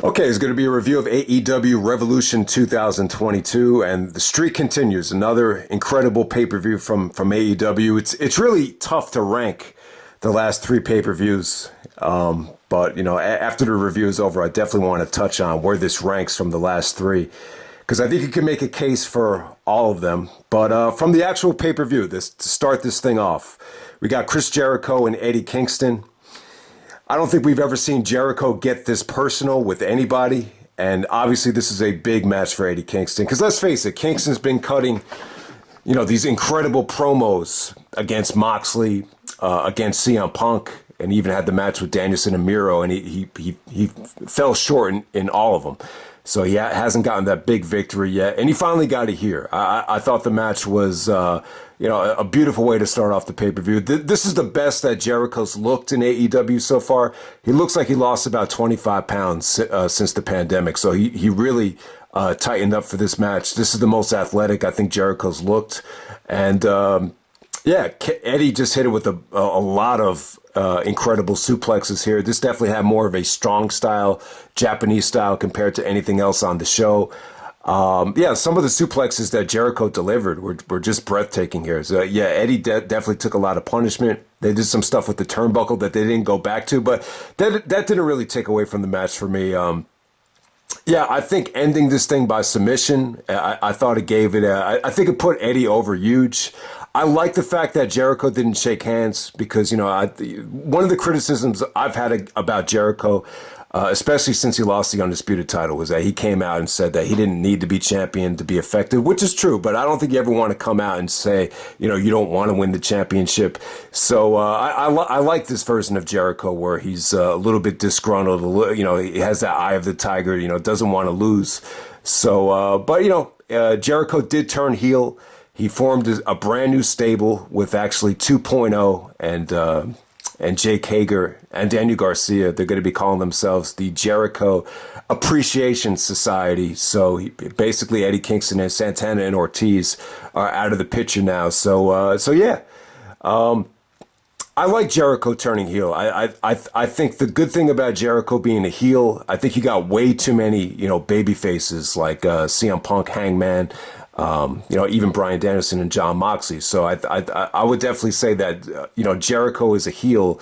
Okay, it's going to be a review of AEW Revolution 2022, and the streak continues. Another incredible pay-per-view from AEW. It's really tough to rank the last three pay-per-views, but after the review is over, I definitely want to touch on where this ranks from the last three, because I think you can make a case for all of them. But from the actual pay-per-view, to start this thing off, we got Chris Jericho and Eddie Kingston. I don't think we've ever seen Jericho get this personal with anybody. And obviously this is a big match for Eddie Kingston. Because let's face it, Kingston's been cutting, these incredible promos against Moxley, against CM Punk, and even had the match with Danielson and Miro, and he fell short in all of them. So he hasn't gotten that big victory yet, and he finally got it here. I thought the match was, a beautiful way to start off the pay-per-view. This is the best that Jericho's looked in AEW so far. He looks like he lost about 25 pounds since the pandemic, so he really tightened up for this match. This is the most athletic I think Jericho's looked, and Eddie just hit it with a lot of incredible suplexes here. This definitely had more of a strong style, Japanese style compared to anything else on the show. Some of the suplexes that Jericho delivered were just breathtaking here. So Eddie definitely took a lot of punishment. They did some stuff with the turnbuckle that they didn't go back to, but that didn't really take away from the match for me. I think ending this thing by submission, I thought it gave it I think it put Eddie over huge. I like the fact that Jericho didn't shake hands because, one of the criticisms I've had about Jericho, especially since he lost the Undisputed title, was that he came out and said that he didn't need to be champion to be effective, which is true. But I don't think you ever want to come out and say, you don't want to win the championship. So I like this version of Jericho where he's a little bit disgruntled. He has that eye of the tiger, doesn't want to lose. So, Jericho did turn heel. He formed a brand new stable with actually 2.0 and Jake Hager and Daniel Garcia. They're going to be calling themselves the Jericho Appreciation Society. So basically Eddie Kingston and Santana and Ortiz are out of the picture now. I like Jericho turning heel. I think the good thing about Jericho being a heel, I think you got way too many, baby faces like CM Punk, Hangman, even Bryan Danielson and John Moxley. So I would definitely say that, Jericho as a heel,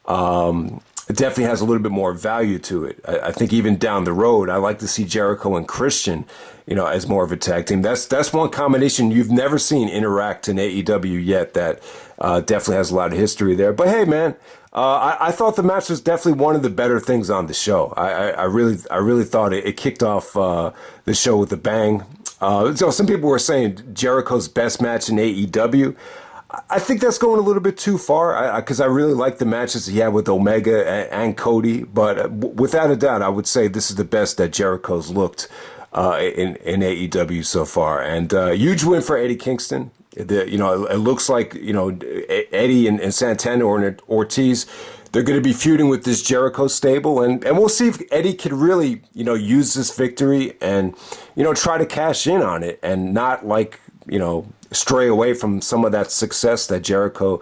it definitely has a little bit more value to it. I think even down the road, I like to see Jericho and Christian, as more of a tag team. That's one combination you've never seen interact in AEW yet that definitely has a lot of history there. But hey, man, I thought the match was definitely one of the better things on the show. I really thought it kicked off the show with a bang. So some people were saying Jericho's best match in AEW. I think that's going a little bit too far because I really like the matches he had with Omega and Cody. But without a doubt, I would say this is the best that Jericho's looked in AEW so far. And huge win for Eddie Kingston. It looks like, Eddie and Santana or Ortiz, they're going to be feuding with this Jericho stable, and we'll see if Eddie could really, use this victory and, try to cash in on it and not stray away from some of that success that Jericho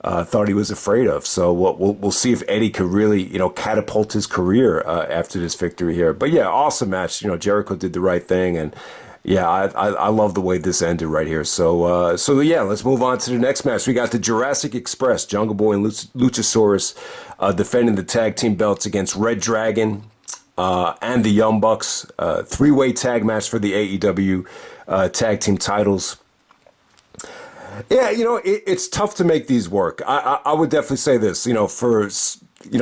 thought he was afraid of. So we'll see if Eddie could really, catapult his career after this victory here. But yeah, awesome match. Jericho did the right thing, and yeah, I love the way this ended right here. So let's move on to the next match. We got the Jurassic Express, Jungle Boy and Luchasaurus defending the tag team belts against Red Dragon and the Young Bucks. Three-way tag match for the AEW tag team titles. Yeah, it's tough to make these work. I would definitely say this, for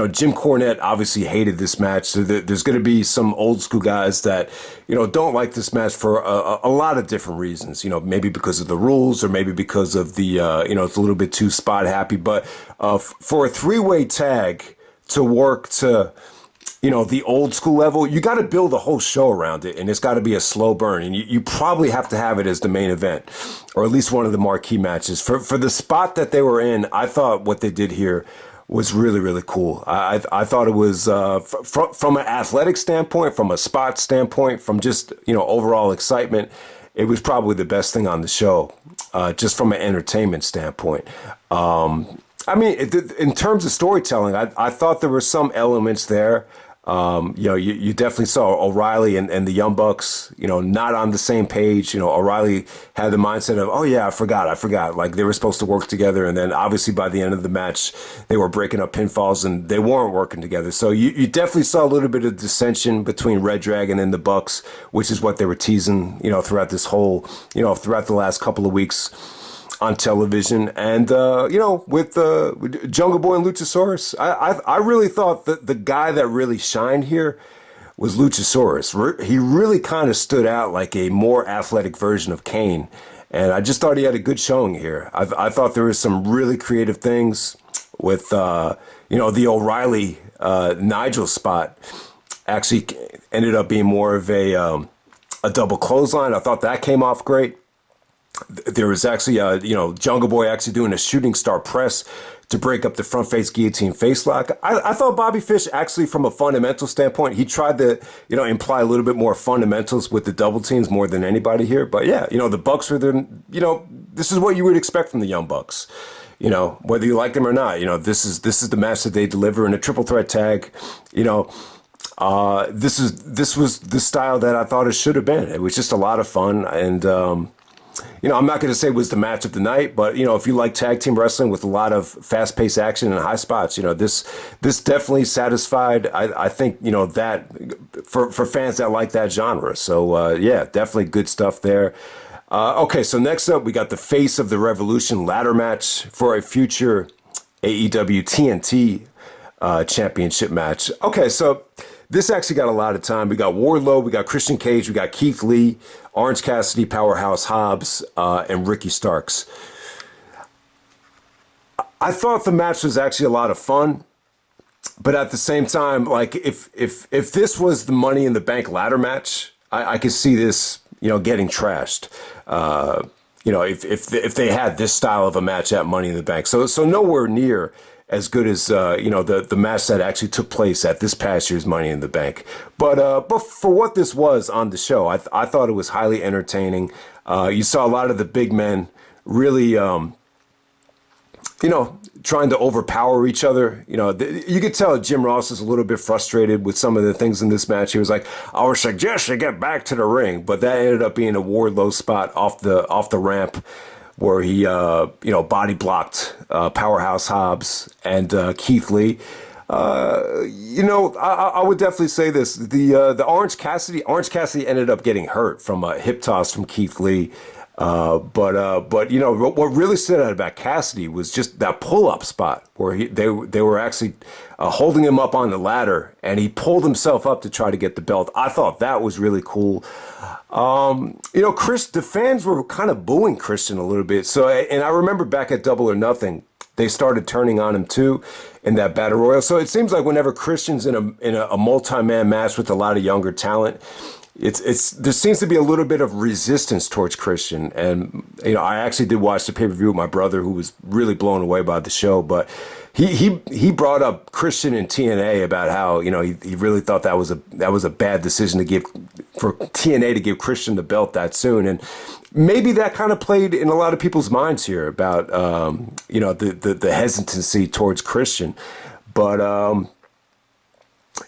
Jim Cornette obviously hated this match. So there's going to be some old school guys that, don't like this match for a lot of different reasons. Maybe because of the rules or maybe because of the, it's a little bit too spot happy. But for a three-way tag to work to, the old school level, you got to build a whole show around it, and it's got to be a slow burn. And you probably have to have it as the main event, or at least one of the marquee matches. For the spot that they were in, I thought what they did here was really, really cool. I thought it was, from an athletic standpoint, from a spot standpoint, from just, overall excitement, it was probably the best thing on the show, just from an entertainment standpoint. In terms of storytelling, I thought there were some elements there You definitely saw O'Reilly and the Young Bucks, not on the same page. O'Reilly had the mindset of, oh yeah, I forgot. Like they were supposed to work together. And then obviously by the end of the match, they were breaking up pinfalls and they weren't working together. So you definitely saw a little bit of dissension between Red Dragon and the Bucks, which is what they were teasing, throughout this whole, throughout the last couple of weeks on television. And with Jungle Boy and Luchasaurus, I really thought that the guy that really shined here was Luchasaurus. He really kind of stood out like a more athletic version of Kane, and I just thought he had a good showing here. I thought there was some really creative things with the O'Reilly Nigel spot actually ended up being more of a double clothesline. I thought that came off great. There was actually, Jungle Boy actually doing a shooting star press to break up the front face guillotine face lock. I thought Bobby Fish actually, from a fundamental standpoint, he tried to, imply a little bit more fundamentals with the double teams more than anybody here. But yeah, the Bucks are this is what you would expect from the Young Bucks. Whether you like them or not, this is the match that they deliver in a triple threat tag. This was the style that I thought it should have been. It was just a lot of fun. And, I'm not going to say it was the match of the night, but, if you like tag team wrestling with a lot of fast-paced action and high spots, this definitely satisfied, I think, that for fans that like that genre. So, yeah, definitely good stuff there. Okay, so next up, we got the Face of the Revolution ladder match for a future AEW TNT championship match. Okay, so this actually got a lot of time. We got Wardlow, we got Christian Cage, we got Keith Lee, Orange Cassidy, Powerhouse Hobbs, and Ricky Starks. I thought the match was actually a lot of fun, but at the same time, like if this was the Money in the Bank ladder match, I could see this, getting trashed. If they had this style of a match at Money in the Bank, so nowhere near as good as the match that actually took place at this past year's Money in the Bank. But for what this was on the show, I thought it was highly entertaining. You saw a lot of the big men really, trying to overpower each other. You could tell Jim Ross is a little bit frustrated with some of the things in this match. He was like, I would suggest you get back to the ring. But that ended up being a Wardlow spot off the ramp, where he, body blocked Powerhouse Hobbs and Keith Lee. I would definitely say this: the Orange Cassidy ended up getting hurt from a hip toss from Keith Lee. But what really stood out about Cassidy was just that pull-up spot where they were actually holding him up on the ladder, and he pulled himself up to try to get the belt. I thought that was really cool. The fans were kind of booing Christian a little bit. So, and I remember back at Double or Nothing, they started turning on him too in that Battle Royal. So it seems like whenever Christian's in a multi-man match with a lot of younger talent, there seems to be a little bit of resistance towards Christian. And, I actually did watch the pay-per-view with my brother, who was really blown away by the show, but he brought up Christian in TNA about how, he really thought that was a bad decision for TNA to give Christian the belt that soon. And maybe that kind of played in a lot of people's minds here about, the hesitancy towards Christian. But,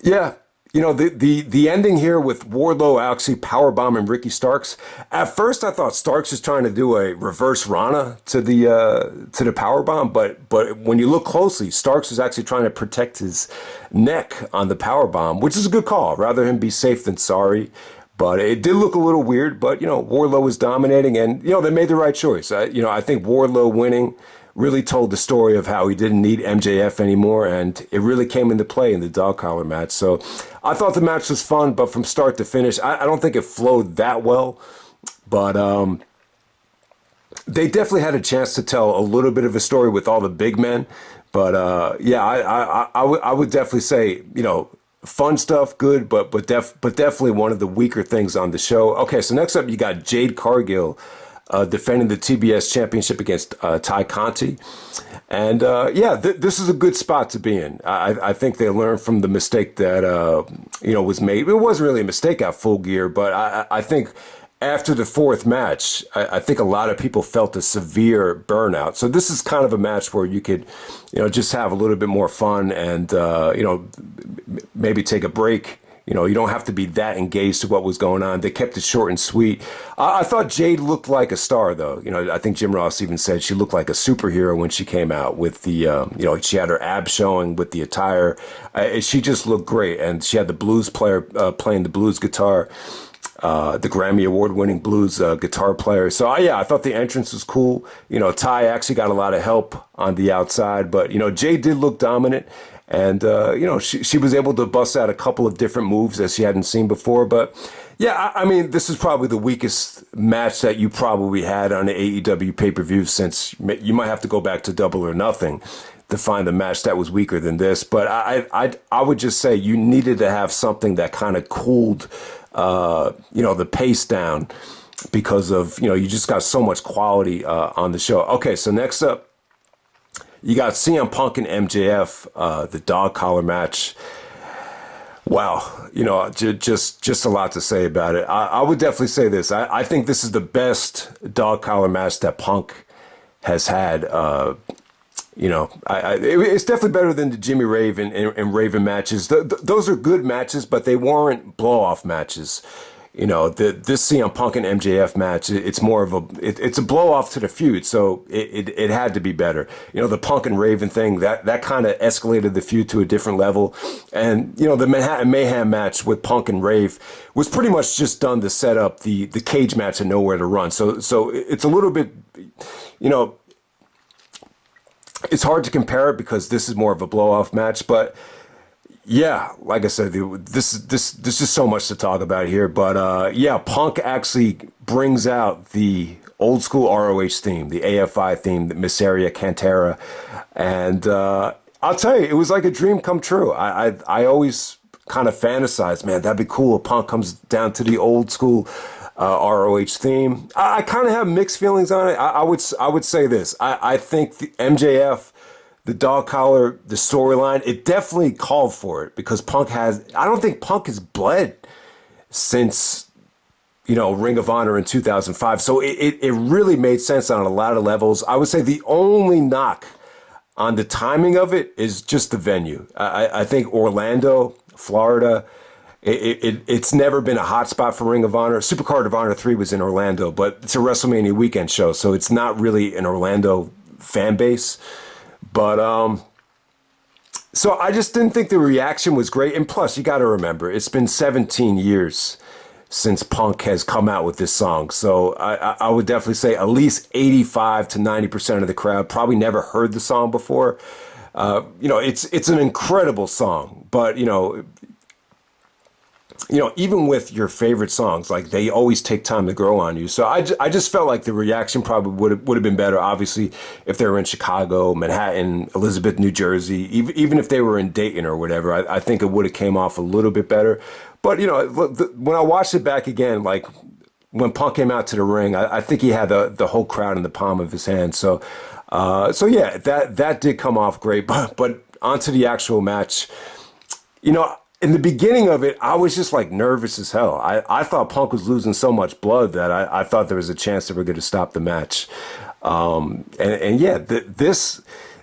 yeah. The ending here with Wardlow actually powerbombing Ricky Starks. At first, I thought Starks was trying to do a reverse Rana to the powerbomb, but when you look closely, Starks was actually trying to protect his neck on the powerbomb, which is a good call. Rather him be safe than sorry. But it did look a little weird. But Wardlow was dominating, and they made the right choice. I think Wardlow winning really told the story of how he didn't need MJF anymore, and it really came into play in the dog collar match. So I thought the match was fun, but from start to finish, I don't think it flowed that well. But they definitely had a chance to tell a little bit of a story with all the big men. But I would definitely say, fun stuff, good, but definitely one of the weaker things on the show. Okay, so next up you got Jade Cargille defending the TBS championship against Ty Conti. And this is a good spot to be in. I think they learned from the mistake that was made. It wasn't really a mistake at Full Gear, but I think after the fourth match, I think a lot of people felt a severe burnout. So this is kind of a match where you could, just have a little bit more fun and, maybe take a break. You don't have to be that engaged to what was going on. They kept it short and sweet. I thought Jade looked like a star, though. I think Jim Ross even said she looked like a superhero when she came out with the, she had her abs showing with the attire. She just looked great. And she had the blues player playing the blues guitar, the Grammy Award-winning blues guitar player. So, I thought the entrance was cool. Ty actually got a lot of help on the outside. But, Jade did look dominant. And, she was able to bust out a couple of different moves that she hadn't seen before. But, I mean, this is probably the weakest match that you probably had on the AEW pay-per-view, since you might have to go back to Double or Nothing to find a match that was weaker than this. But I would just say you needed to have something that kind of cooled, the pace down, because of, you just got so much quality on the show. Okay, so next up, you got CM Punk and MJF, the dog collar match. Wow, just a lot to say about it. I would definitely say this. I think this is the best dog collar match that Punk has had. It's definitely better than the Jimmy Raven and Raven matches. Those are good matches, but they weren't blow-off matches. This CM Punk and MJF match, it's more of it's a blow off to the feud, so it had to be better. The Punk and Raven thing, that kind of escalated the feud to a different level. And, the Manhattan Mayhem match with Punk and Rave was pretty much just done to set up the cage match and Nowhere to Run. So it's a little bit, it's hard to compare it because this is more of a blow off match, but yeah, like I said, this is so much to talk about here. But Punk actually brings out the old school ROH theme, the AFI theme, the Miseria Cantera. And I'll tell you, it was like a dream come true. I always kind of fantasized, man, that'd be cool if Punk comes down to the old school ROH theme. I kind of have mixed feelings on it. I would say this. I think the MJF, the dog collar, the storyline, it definitely called for it, because I don't think Punk has bled since, Ring of Honor in 2005. So it really made sense on a lot of levels. I would say the only knock on the timing of it is just the venue. I think Orlando, Florida, it's never been a hot spot for Ring of Honor. Supercard of Honor 3 was in Orlando, but it's a WrestleMania weekend show, so it's not really an Orlando fan base. But, so I just didn't think the reaction was great. And plus, you got to remember, it's been 17 years since Punk has come out with this song. So I would definitely say at least 85 to 90% of the crowd probably never heard the song before. It's an incredible song, but, even with your favorite songs, like, they always take time to grow on you. So I just felt like the reaction probably would have been better, obviously, if they were in Chicago, Manhattan, Elizabeth, New Jersey, even if they were in Dayton or whatever. I think it would have came off a little bit better. But, when I watched it back again, like, when Punk came out to the ring, I think he had the whole crowd in the palm of his hand. So yeah, that did come off great. But onto the actual match, in the beginning of it, I was just like nervous as hell. I thought Punk was losing so much blood that I thought there was a chance they were going to stop the match.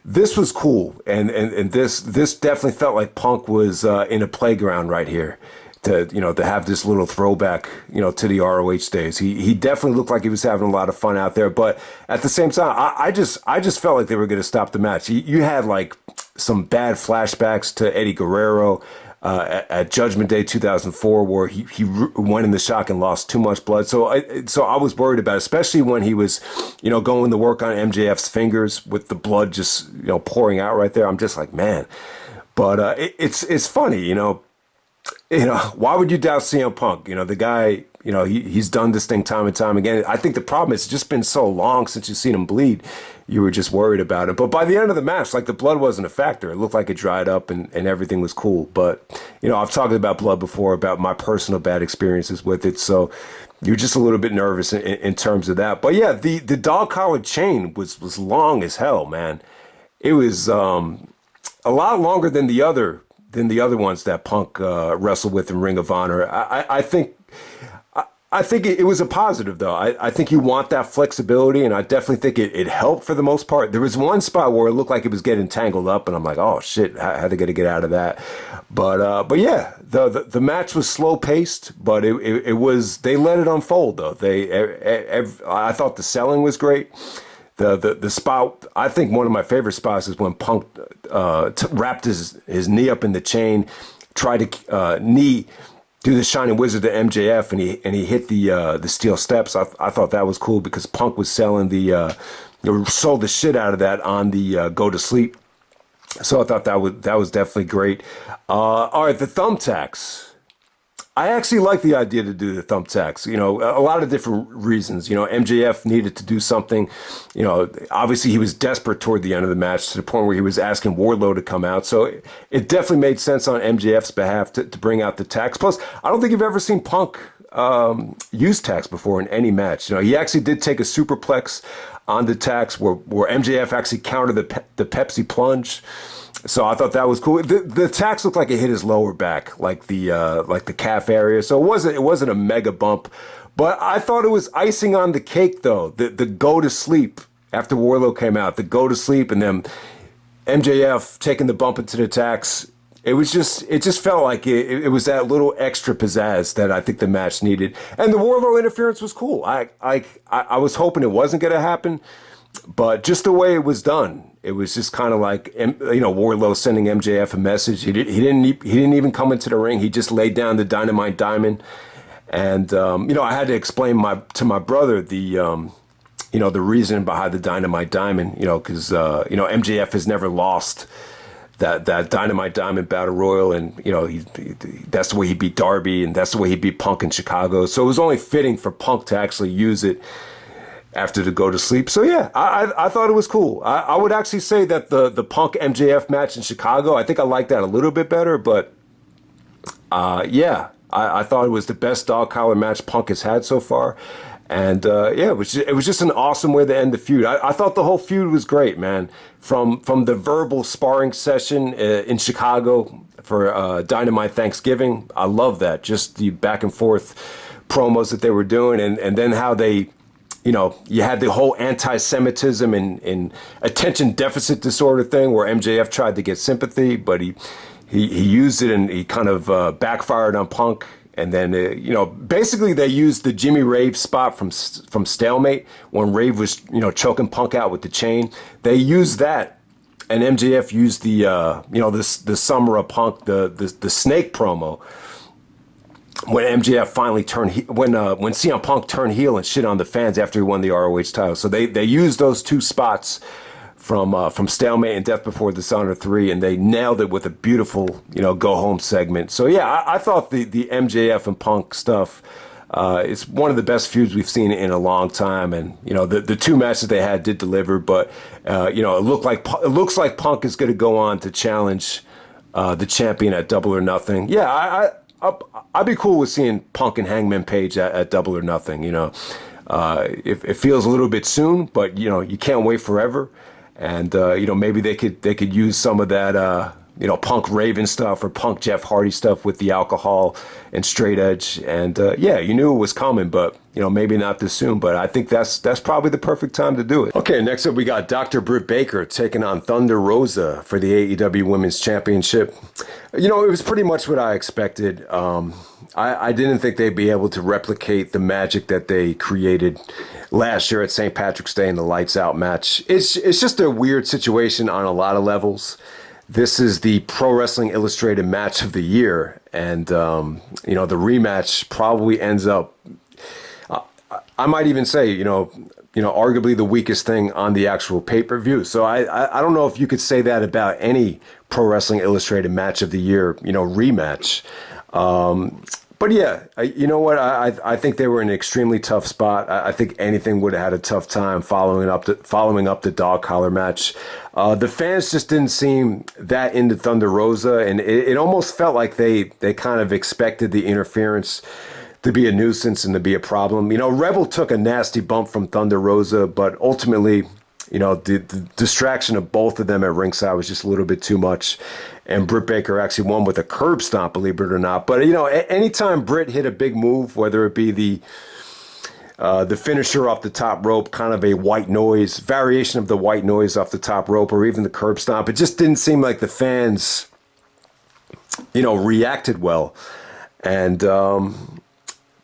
This was cool. And this definitely felt like Punk was in a playground right here to have this little throwback, to the ROH days. He definitely looked like he was having a lot of fun out there. But at the same time, I just felt like they were going to stop the match. You had like some bad flashbacks to Eddie Guerrero, at Judgment Day 2004, where he went in the shock and lost too much blood. So I was worried about it, especially when he was, going to work on MJF's fingers with the blood just, pouring out right there. I'm just like, man. But it's funny, why would you doubt CM Punk? The guy, he's done this thing time and time again. I think the problem is it's just been so long since you've seen him bleed. You were just worried about it. But by the end of the match, like, the blood wasn't a factor. It looked like it dried up and everything was cool. But, I've talked about blood before, about my personal bad experiences with it. So you're just a little bit nervous in terms of that. But yeah, the dog collar chain was long as hell, man. It was a lot longer than the other ones that Punk wrestled with in Ring of Honor. I think I think it was a positive, though. I think you want that flexibility, and I definitely think it helped for the most part. There was one spot where it looked like it was getting tangled up, and I'm like, oh, shit, how they going to get out of that? But yeah, the match was slow paced, but it was, they let it unfold, though. I thought the selling was great. The spot, I think one of my favorite spots is when Punk wrapped his knee up in the chain, tried to do the Shining Wizard to MJF, and he hit the steel steps. I thought that was cool because Punk was selling sold the shit out of that on the Go to Sleep. So I thought that was definitely great. All right, the thumbtacks. I actually like the idea to do the thumbtacks. You know, a lot of different reasons. You know, MJF needed to do something. You know, obviously he was desperate toward the end of the match to the point where he was asking Wardlow to come out. So it definitely made sense on MJF's behalf to bring out the tacks. Plus, I don't think you've ever seen Punk use tacks before in any match. You know, he actually did take a superplex on the tacks where MJF actually countered the Pepsi plunge. So I thought that was cool. The tacks looked like it hit his lower back, like the calf area. So it wasn't a mega bump, but I thought it was icing on the cake though. The go to sleep after Wardlow came out, the go to sleep, and then MJF taking the bump into the tacks. It just felt like it was that little extra pizzazz that I think the match needed. And the Wardlow interference was cool. I was hoping it wasn't going to happen, but just the way it was done. It was just kind of like, you know, Wardlow sending MJF a message. He didn't even come into the ring. He just laid down the Dynamite Diamond, and you know, I had to explain to my brother the reason behind the Dynamite Diamond. You know, because you know, MJF has never lost that Dynamite Diamond Battle Royal, and you know, that's the way he beat Darby, and that's the way he beat Punk in Chicago. So it was only fitting for Punk to actually use it after the go to sleep. So yeah, I thought it was cool. I would actually say that the Punk MJF match in Chicago, I think I liked that a little bit better, but yeah, I thought it was the best dog collar match Punk has had so far. And yeah, it was just an awesome way to end the feud. I thought the whole feud was great, man. From the verbal sparring session in Chicago for Dynamite Thanksgiving, I love that. Just the back and forth promos that they were doing, and then how they, you know, you had the whole anti-Semitism and attention deficit disorder thing where MJF tried to get sympathy, but he used it and he kind of backfired on Punk. And then, you know, basically they used the Jimmy Rave spot from Stalemate when Rave was, you know, choking Punk out with the chain. They used that, and MJF used the, you know, the Summer of Punk, the Snake promo. When MJF finally when CM Punk turned heel and shit on the fans after he won the ROH title. So they used those two spots from Stalemate and Death Before Dishonor 3, and they nailed it with a beautiful, you know, go home segment. So yeah, I thought the MJF and Punk stuff is one of the best feuds we've seen in a long time. And you know, the two matches they had did deliver, but you know, it looks like Punk is going to go on to challenge the champion at Double or Nothing. Yeah, I'd be cool with seeing Punk and Hangman Page at Double or Nothing. You know, it feels a little bit soon, but you know, you can't wait forever. And you know, maybe they could use some of that you know, Punk Raven stuff or Punk Jeff Hardy stuff with the alcohol and straight edge. And yeah, you knew it was coming, but you know, maybe not this soon. But I think that's probably the perfect time to do it. Okay, next up we got Dr. Britt Baker taking on Thunder Rosa for the AEW Women's Championship. You know, it was pretty much what I expected. I didn't think they'd be able to replicate the magic that they created last year at St. Patrick's Day in the Lights Out match. It's just a weird situation on a lot of levels. This is the Pro Wrestling Illustrated match of the year, and you know, the rematch probably ends up, I might even say, you know, arguably the weakest thing on the actual pay-per-view. So I don't know if you could say that about any Pro Wrestling Illustrated match of the year, you know, rematch. But yeah, you know what? I think they were in an extremely tough spot. I think anything would have had a tough time following up the dog collar match. The fans just didn't seem that into Thunder Rosa, and it almost felt like they kind of expected the interference to be a nuisance and to be a problem. You know, Rebel took a nasty bump from Thunder Rosa, but ultimately, the distraction of both of them at ringside was just a little bit too much. And Britt Baker actually won with a curb stomp, believe it or not. But, anytime Britt hit a big move, whether it be the finisher off the top rope, kind of a white noise, variation of the white noise off the top rope, or even the curb stomp, it just didn't seem like the fans, reacted well. And,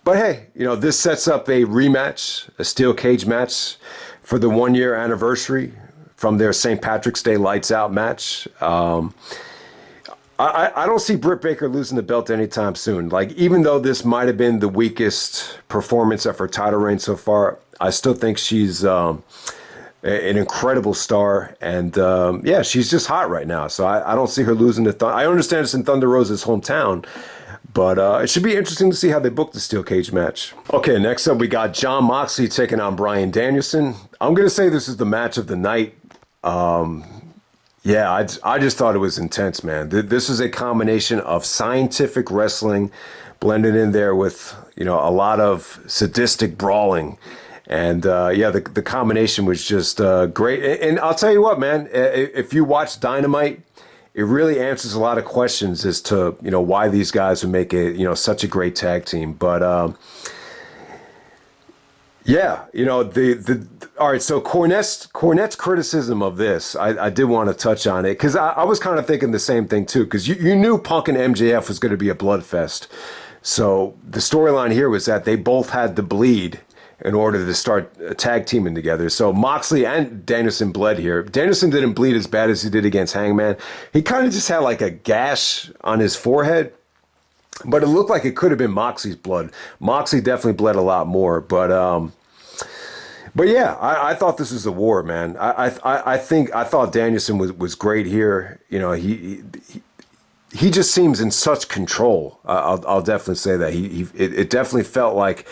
but hey, this sets up a rematch, a steel cage match for the 1-year anniversary from their St. Patrick's Day Lights Out match. I don't see Britt Baker losing the belt anytime soon. Like, even though this might have been the weakest performance of her title reign so far, I still think she's an incredible star. And, she's just hot right now. So I don't see her losing the Thunder. I understand it's in Thunder Rosa's hometown, but it should be interesting to see how they book the steel cage match. Okay, next up we got Jon Moxley taking on Bryan Danielson. I'm going to say this is the match of the night. I just thought it was intense, man. This is a combination of scientific wrestling blended in there with, a lot of sadistic brawling. And, the combination was just great. And I'll tell you what, man, if you watch Dynamite, it really answers a lot of questions as to, why these guys would make it, such a great tag team. But, all right, so Cornette's criticism of this, I did want to touch on it, because I was kind of thinking the same thing, too, because you knew Punk and MJF was going to be a bloodfest. So the storyline here was that they both had to bleed in order to start tag teaming together. So Moxley and Danielson bled here. Danielson didn't bleed as bad as he did against Hangman. He kind of just had like a gash on his forehead, but it looked like it could have been Moxley's blood. Moxley definitely bled a lot more, but yeah, I thought this was a war, man. I thought Danielson was great here. He just seems in such control. I'll definitely say that it definitely felt like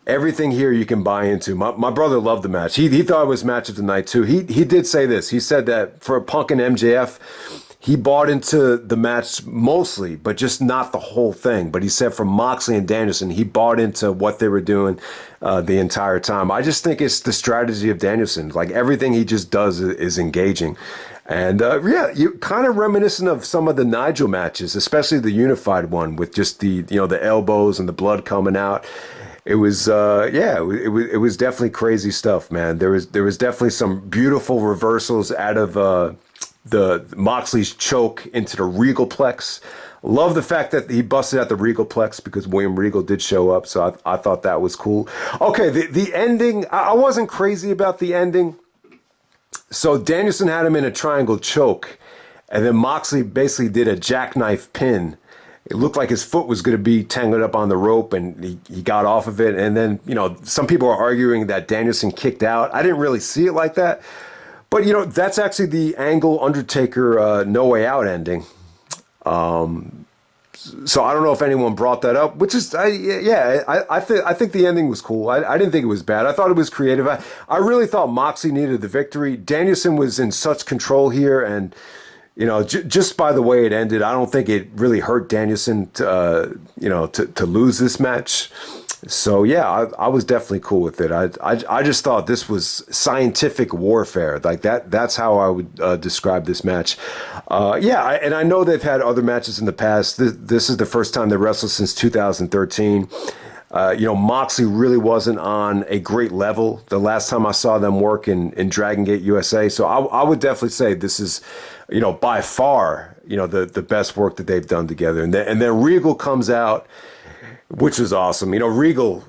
everything here you can buy into. My brother loved the match. He thought it was match of the night too. He did say this. He said that for Punk and MJF, he bought into the match mostly, but just not the whole thing. But he said for Moxley and Danielson, he bought into what they were doing the entire time. I just think it's the strategy of Danielson. Like, everything he just does is engaging. And you kind of reminiscent of some of the Nigel matches, especially the unified one with just the elbows and the blood coming out. It was it was definitely crazy stuff, man. There was definitely some beautiful reversals out of the Moxley's choke into the Regal Plex. Love the fact that he busted out the Regal Plex because William Regal did show up, so I thought that was cool. Okay, the ending, I wasn't crazy about the ending. So Danielson had him in a triangle choke, and then Moxley basically did a jackknife pin. It looked like his foot was going to be tangled up on the rope, and he got off of it. And then, some people are arguing that Danielson kicked out. I didn't really see it like that. But, that's actually the Angle Undertaker No Way Out ending. So I don't know if anyone brought that up, which is, I think the ending was cool. I didn't think it was bad. I thought it was creative. I really thought Moxley needed the victory. Danielson was in such control here, and just by the way it ended, I don't think it really hurt Danielson to lose this match. So yeah, I was definitely cool with it. I just thought this was scientific warfare. Like that's how I would describe this match. And I know they've had other matches in the past. This is the first time they wrestled since 2013. Moxley really wasn't on a great level the last time I saw them work in Dragon Gate USA. So I would definitely say this is, by far, the best work that they've done together. And then Regal comes out, which was awesome. Regal,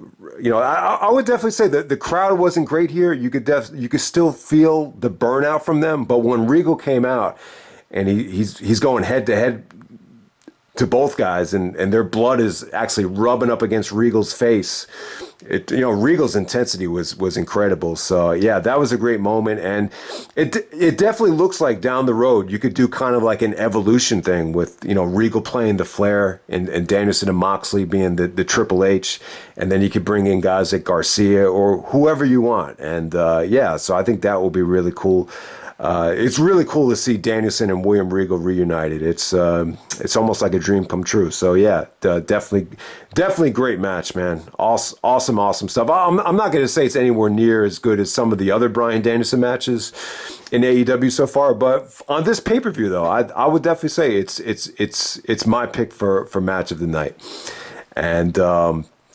I would definitely say that the crowd wasn't great here. You could still feel the burnout from them. But when Regal came out and he's going head to head to both guys, and their blood is actually rubbing up against Regal's face. Regal's intensity was incredible. So yeah, that was a great moment, and it definitely looks like down the road you could do kind of like an evolution thing with Regal playing the Flair and Danielson and Moxley being the Triple H, and then you could bring in guys like Garcia or whoever you want, and so I think that will be really cool. It's really cool to see Danielson and William Regal reunited. It's almost like a dream come true. So yeah, definitely great match, man. Awesome stuff. I'm not going to say it's anywhere near as good as some of the other Bryan Danielson matches in AEW so far, but on this pay-per-view though, I would definitely say it's my pick for match of the night. And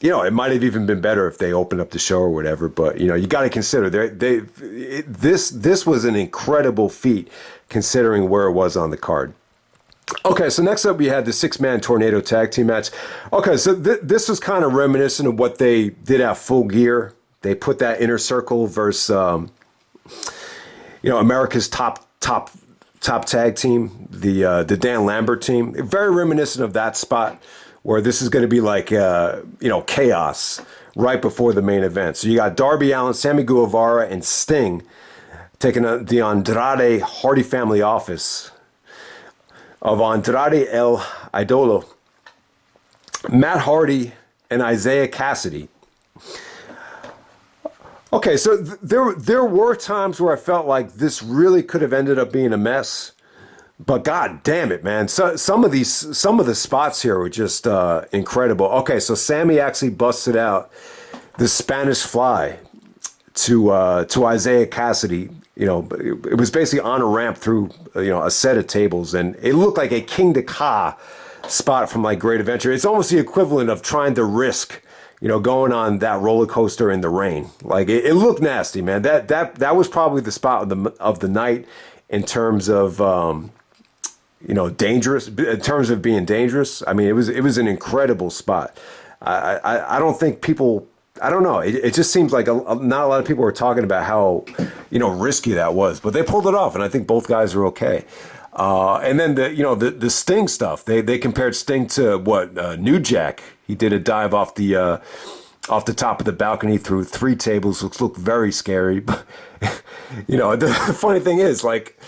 it might have even been better if they opened up the show or whatever. But you got to consider this was an incredible feat considering where it was on the card. Okay, so next up we had the 6-man tornado tag team match. Okay, so this was kind of reminiscent of what they did at Full Gear. They put that Inner Circle versus America's top tag team, the Dan Lambert team. Very reminiscent of that spot, where this is going to be like, chaos right before the main event. So you got Darby Allin, Sammy Guevara, and Sting taking the Andrade Hardy family office of Andrade El Idolo, Matt Hardy, and Isiah Cassidy. Okay, so there were times where I felt like this really could have ended up being a mess. But god damn it, man. So some of the spots here were just incredible. Okay, so Sammy actually busted out the Spanish Fly to Isiah Cassidy. It was basically on a ramp through a set of tables, and it looked like a King to Ka spot from like Great Adventure. It's almost the equivalent of trying to risk going on that roller coaster in the rain. Like it looked nasty, man. That was probably the spot of the night in terms of dangerous, in terms of being dangerous. I mean, it was an incredible spot. I don't think people, I don't know. It just seems like not a lot of people were talking about how, risky that was, but they pulled it off, and I think both guys are okay. And then the Sting stuff. They compared Sting to New Jack. He did a dive off the top of the balcony through 3 tables, which looked very scary. But the funny thing is, like,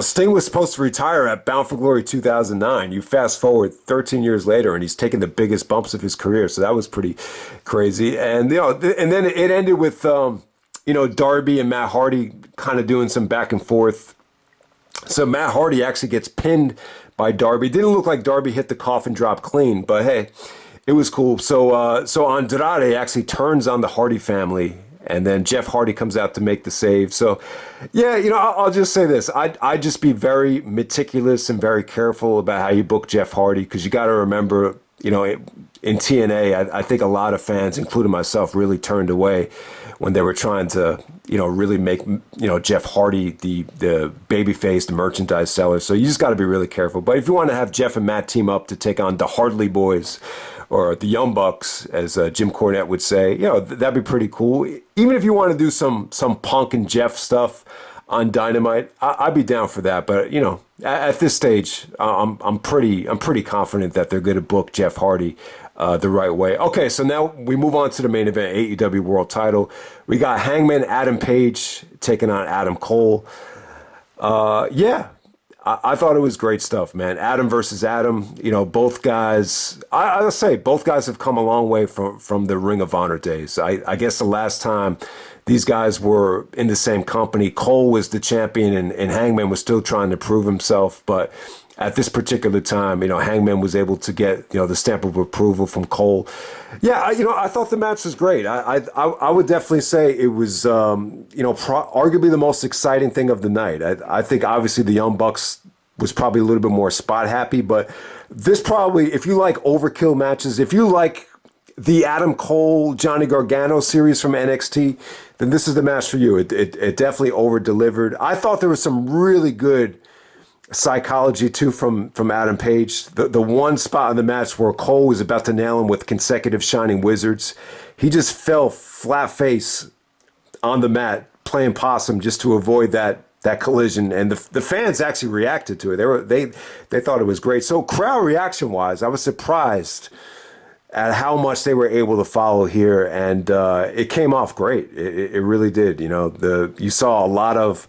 Sting was supposed to retire at Bound for Glory 2009. You fast forward 13 years later, and he's taking the biggest bumps of his career. So that was pretty crazy. And and then it ended with Darby and Matt Hardy kind of doing some back and forth. So Matt Hardy actually gets pinned by Darby. Didn't look like Darby hit the coffin drop clean, but hey, it was cool. So Andrade actually turns on the Hardy family. And then Jeff Hardy comes out to make the save. So, yeah, I'll just say this. I'd just be very meticulous and very careful about how you book Jeff Hardy, because you got to remember, in TNA, I think a lot of fans, including myself, really turned away when they were trying to, really make, Jeff Hardy the babyface, the merchandise seller. So you just got to be really careful. But if you want to have Jeff and Matt team up to take on the Hardley Boys, or the Young Bucks, as Jim Cornette would say, that'd be pretty cool. Even if you want to do some Punk and Jeff stuff on Dynamite, I'd be down for that. But at this stage, I'm pretty confident that they're going to book Jeff Hardy the right way. Okay, so now we move on to the main event, AEW World Title. We got Hangman Adam Page taking on Adam Cole. I thought it was great stuff, man. Adam versus Adam, both guys, I'll say both guys have come a long way from the Ring of Honor days. I guess the last time these guys were in the same company, Cole was the champion and Hangman was still trying to prove himself. But at this particular time, Hangman was able to get, the stamp of approval from Cole. Yeah, I thought the match was great. I would definitely say it was, arguably the most exciting thing of the night. I think obviously the Young Bucks was probably a little bit more spot happy, but this probably, if you like overkill matches, if you like the Adam Cole, Johnny Gargano series from NXT, then this is the match for you. It definitely over-delivered. I thought there was some really good psychology too from Adam Page. The one spot in the match where Cole was about to nail him with consecutive Shining Wizards, he just fell flat face on the mat playing possum just to avoid that collision, and the fans actually reacted to it. They thought it was great. So crowd reaction wise, I was surprised at how much they were able to follow here, and it came off great. It really did. You saw a lot of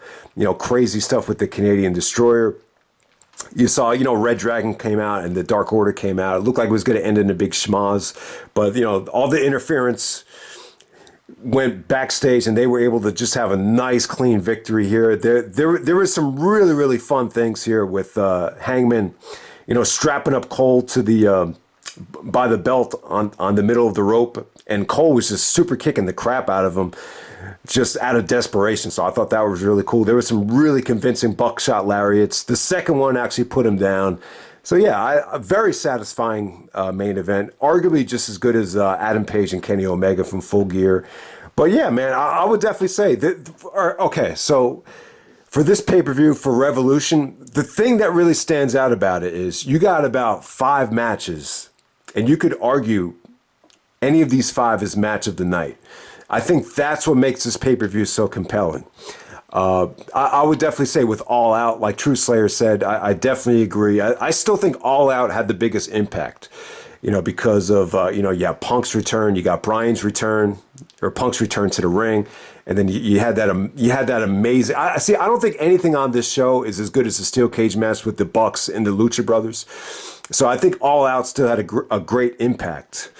crazy stuff with the Canadian Destroyer. You saw, Red Dragon came out and the Dark Order came out. It looked like it was going to end in a big schmoz, but all the interference went backstage and they were able to just have a nice, clean victory here. There was some really, really fun things here with Hangman, strapping up Cole to the by the belt on the middle of the rope, and Cole was just super kicking the crap out of him, just out of desperation. So I thought that was really cool. There was some really convincing buckshot lariats. The second one actually put him down. So yeah, a very satisfying main event. Arguably just as good as Adam Page and Kenny Omega from Full Gear. But yeah, man, I would definitely say that. Okay, so for this pay-per-view for Revolution, the thing that really stands out about it is you got about 5 matches, and you could argue any of these 5 is match of the night. I think that's what makes this pay-per-view so compelling. I would definitely say with All Out, like True Slayer said, I definitely agree. I still think All Out had the biggest impact, because of, you have Punk's return, you got Bryan's return, or Punk's return to the ring, and then you had that amazing. I don't think anything on this show is as good as the steel cage match with the Bucks and the Lucha Brothers. So I think All Out still had a great impact.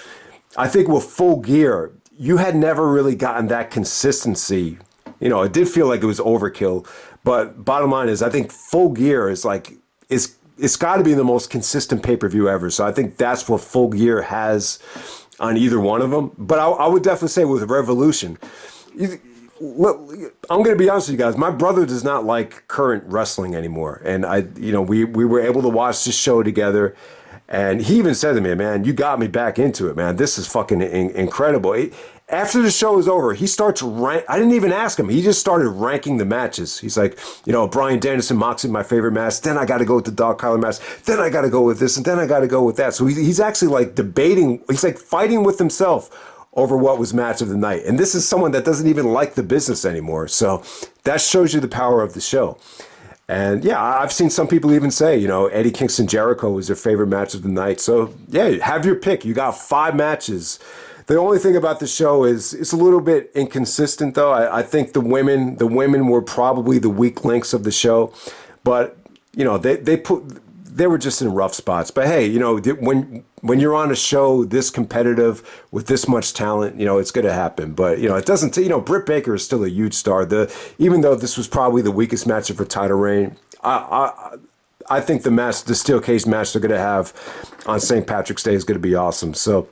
I think with Full Gear, you had never really gotten that consistency. It did feel like it was overkill, but bottom line is I think Full Gear is it's got to be the most consistent pay-per-view ever. So I think that's what Full Gear has on either one of them. But I would definitely say with Revolution, look, I'm going to be honest with you guys. My brother does not like current wrestling anymore, and we were able to watch this show together. And he even said to me, man, you got me back into it, man. This is fucking incredible. After the show is over, he starts I didn't even ask him. He just started ranking the matches. He's like, Bryan Danielson, Moxley, my favorite match. Then I got to go with the dog collar match. Then I got to go with this, and then I got to go with that. So he's actually like debating. He's like fighting with himself over what was match of the night. And this is someone that doesn't even like the business anymore. So that shows you the power of the show. And yeah, I've seen some people even say, Eddie Kingston Jericho was their favorite match of the night. So yeah, have your pick. You got 5 matches. The only thing about the show is it's a little bit inconsistent, though. I think the women were probably the weak links of the show, but they were just in rough spots. But hey, when you're on a show this competitive with this much talent, it's going to happen. But it doesn't. Britt Baker is still a huge star. Even though this was probably the weakest match of her title reign, I think the steel cage match they're going to have on St. Patrick's Day is going to be awesome. So.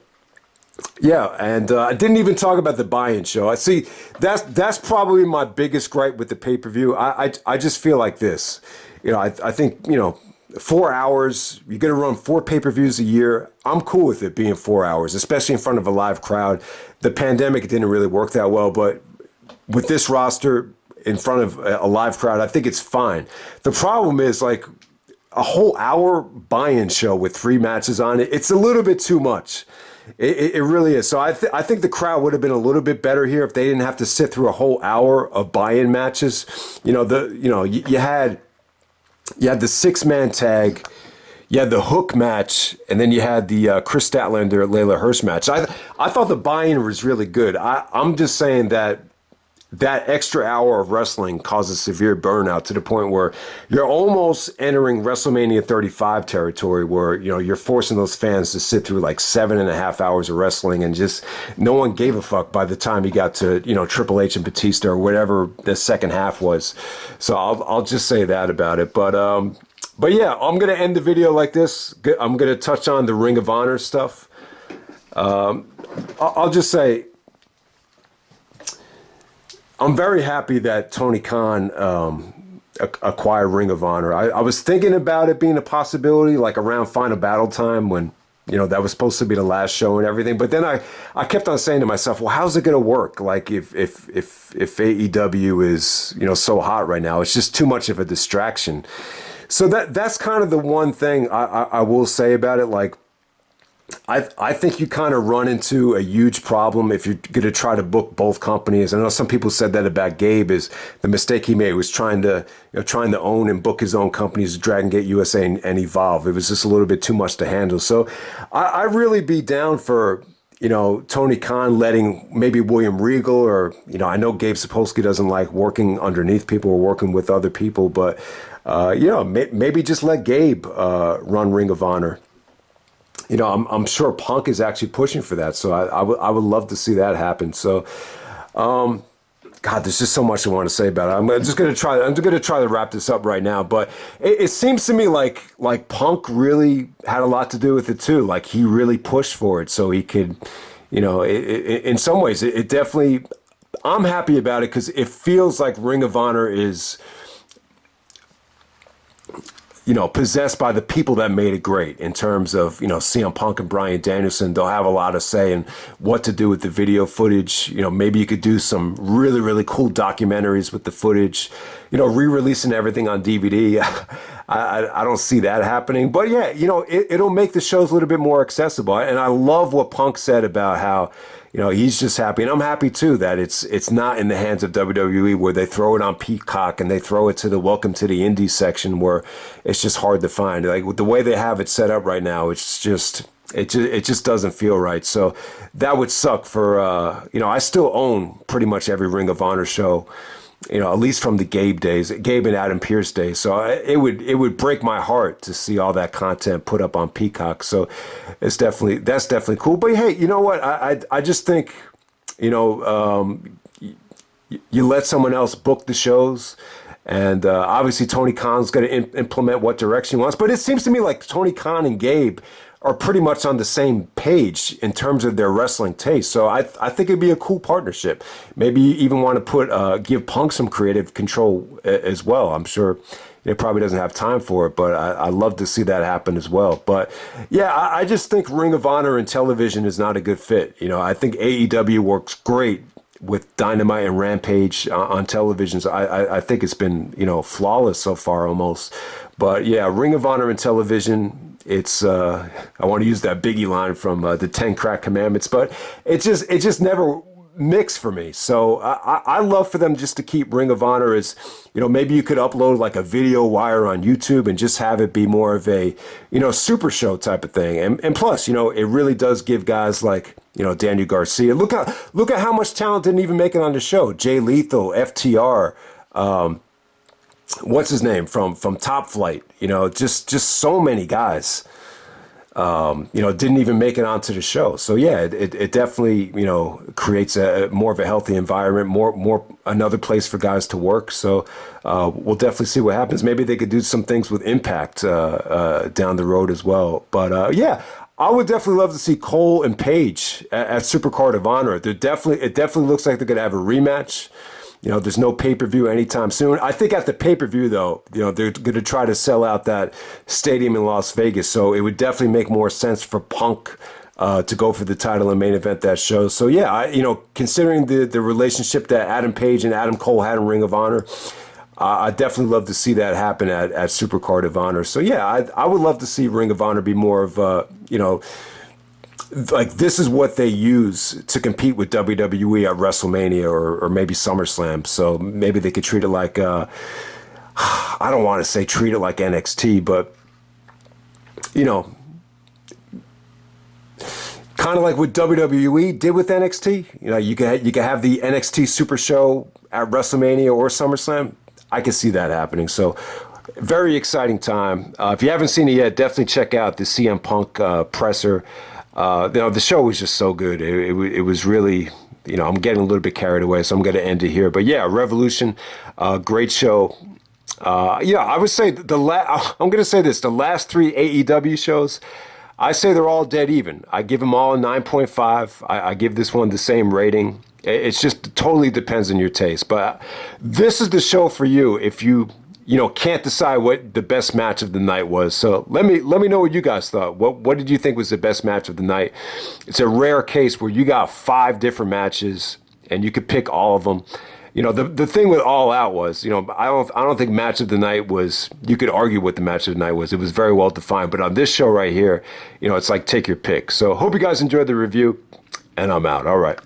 Yeah, and I didn't even talk about the buy-in show. I see that's probably my biggest gripe with the pay-per-view. I just feel like this. I think 4 hours. You're gonna run 4 pay-per-views a year. I'm cool with it being 4 hours, especially in front of a live crowd. The pandemic didn't really work that well, but with this roster in front of a live crowd, I think it's fine. The problem is like a whole hour buy-in show with 3 matches on it. It's a little bit too much. It really is. So I think the crowd would have been a little bit better here if they didn't have to sit through a whole hour of buy-in matches. You had the 6-man tag, you had the hook match, and then you had the Chris Statlander Layla Hirsch match. I thought the buy-in was really good. I'm just saying that extra hour of wrestling causes severe burnout to the point where you're almost entering WrestleMania 35 territory where, you're forcing those fans to sit through like 7.5 hours of wrestling and just no one gave a fuck by the time you got to, Triple H and Batista or whatever the second half was. So I'll just say that about it. But yeah, I'm going to end the video like this. I'm going to touch on the Ring of Honor stuff. I'll just say, I'm very happy that Tony Khan acquired Ring of Honor. I was thinking about it being a possibility, like around Final Battle time when, that was supposed to be the last show and everything. But then I kept on saying to myself, well, how's it going to work? Like if AEW is, so hot right now, it's just too much of a distraction. So that's kind of the one thing I will say about it. Like, I think you kind of run into a huge problem if you're going to try to book both companies. I know some people said that about Gabe is the mistake he made was trying to own and book his own companies, Dragon Gate USA and Evolve. It was just a little bit too much to handle. So I really be down for, Tony Khan letting maybe William Regal or, I know Gabe Sapolsky doesn't like working underneath people or working with other people, but, maybe just let Gabe run Ring of Honor. I'm sure Punk is actually pushing for that. So I would love to see that happen. So God, there's just so much I want to say about it. I'm just gonna try. I'm gonna try to wrap this up right now. But it seems to me like Punk really had a lot to do with it too. Like he really pushed for it so he could, in some ways, it definitely. I'm happy about it because it feels like Ring of Honor is, possessed by the people that made it great in terms of, CM Punk and Bryan Danielson. They'll have a lot of say in what to do with the video footage. Maybe you could do some really, really cool documentaries with the footage, re-releasing everything on DVD. I don't see that happening. But yeah, it'll make the shows a little bit more accessible. And I love what Punk said about how, he's just happy. And I'm happy too that it's not in the hands of WWE where they throw it on Peacock and they throw it to the Welcome to the Indies section where it's just hard to find. Like with the way they have it set up right now, it just doesn't feel right. So that would suck for, I still own pretty much every Ring of Honor show, at least from the Gabe and Adam Pearce days. So it would break my heart to see all that content put up on Peacock. So that's definitely cool. But hey, you know what? I just think, you let someone else book the shows. And obviously Tony Khan's going to implement what direction he wants. But it seems to me like Tony Khan and Gabe are pretty much on the same page in terms of their wrestling taste. So I think it'd be a cool partnership. Maybe you even want to give Punk some creative control as well. I'm sure he probably doesn't have time for it, but I love to see that happen as well. But yeah, I just think Ring of Honor and television is not a good fit. I think AEW works great with Dynamite and Rampage on televisions. I think it's been, flawless so far almost. But yeah, Ring of Honor and television, it's I want to use that Biggie line from the 10 Crack Commandments, but it just never mixed for me. So I love for them just to keep Ring of Honor as, maybe you could upload like a video wire on YouTube and just have it be more of a, super show type of thing. And plus, it really does give guys like, Daniel Garcia. Look at how much talent didn't even make it on the show. Jay Lethal, FTR, what's his name from Top Flight, just so many guys, didn't even make it onto the show. So yeah, it definitely, creates a more of a healthy environment, more another place for guys to work. So, we'll definitely see what happens. Maybe they could do some things with Impact, down the road as well. But, yeah, I would definitely love to see Cole and Paige at Supercard of Honor. It definitely looks like they're going to have a rematch. There's no pay-per-view anytime soon. I think at the pay-per-view, though, they're going to try to sell out that stadium in Las Vegas. So it would definitely make more sense for Punk to go for the title and main event that show. So, yeah, considering the relationship that Adam Page and Adam Cole had in Ring of Honor, I definitely love to see that happen at Supercard of Honor. So, yeah, I would love to see Ring of Honor be more of, like this is what they use to compete with WWE at WrestleMania or maybe SummerSlam. So maybe they could treat it like, I don't want to say treat it like NXT, but, kind of like what WWE did with NXT. You could have the NXT Super Show at WrestleMania or SummerSlam. I could see that happening. So very exciting time. If you haven't seen it yet, definitely check out the CM Punk presser. The show was just so good. It was really, I'm getting a little bit carried away, so I'm going to end it here. But yeah, Revolution, great show. I would say I'm going to say this: the last 3 AEW shows, I say they're all dead even. I give them all a 9.5. I give this one the same rating. It's just totally depends on your taste. But this is the show for you if you can't decide what the best match of the night was. So let me know what you guys thought. What did you think was the best match of the night? It's a rare case where you got 5 different matches and you could pick all of them. The thing with All Out was, I don't think match of the night was, you could argue what the match of the night was. It was very well defined. But on this show right here, it's like take your pick. So hope you guys enjoyed the review, and I'm out. All right.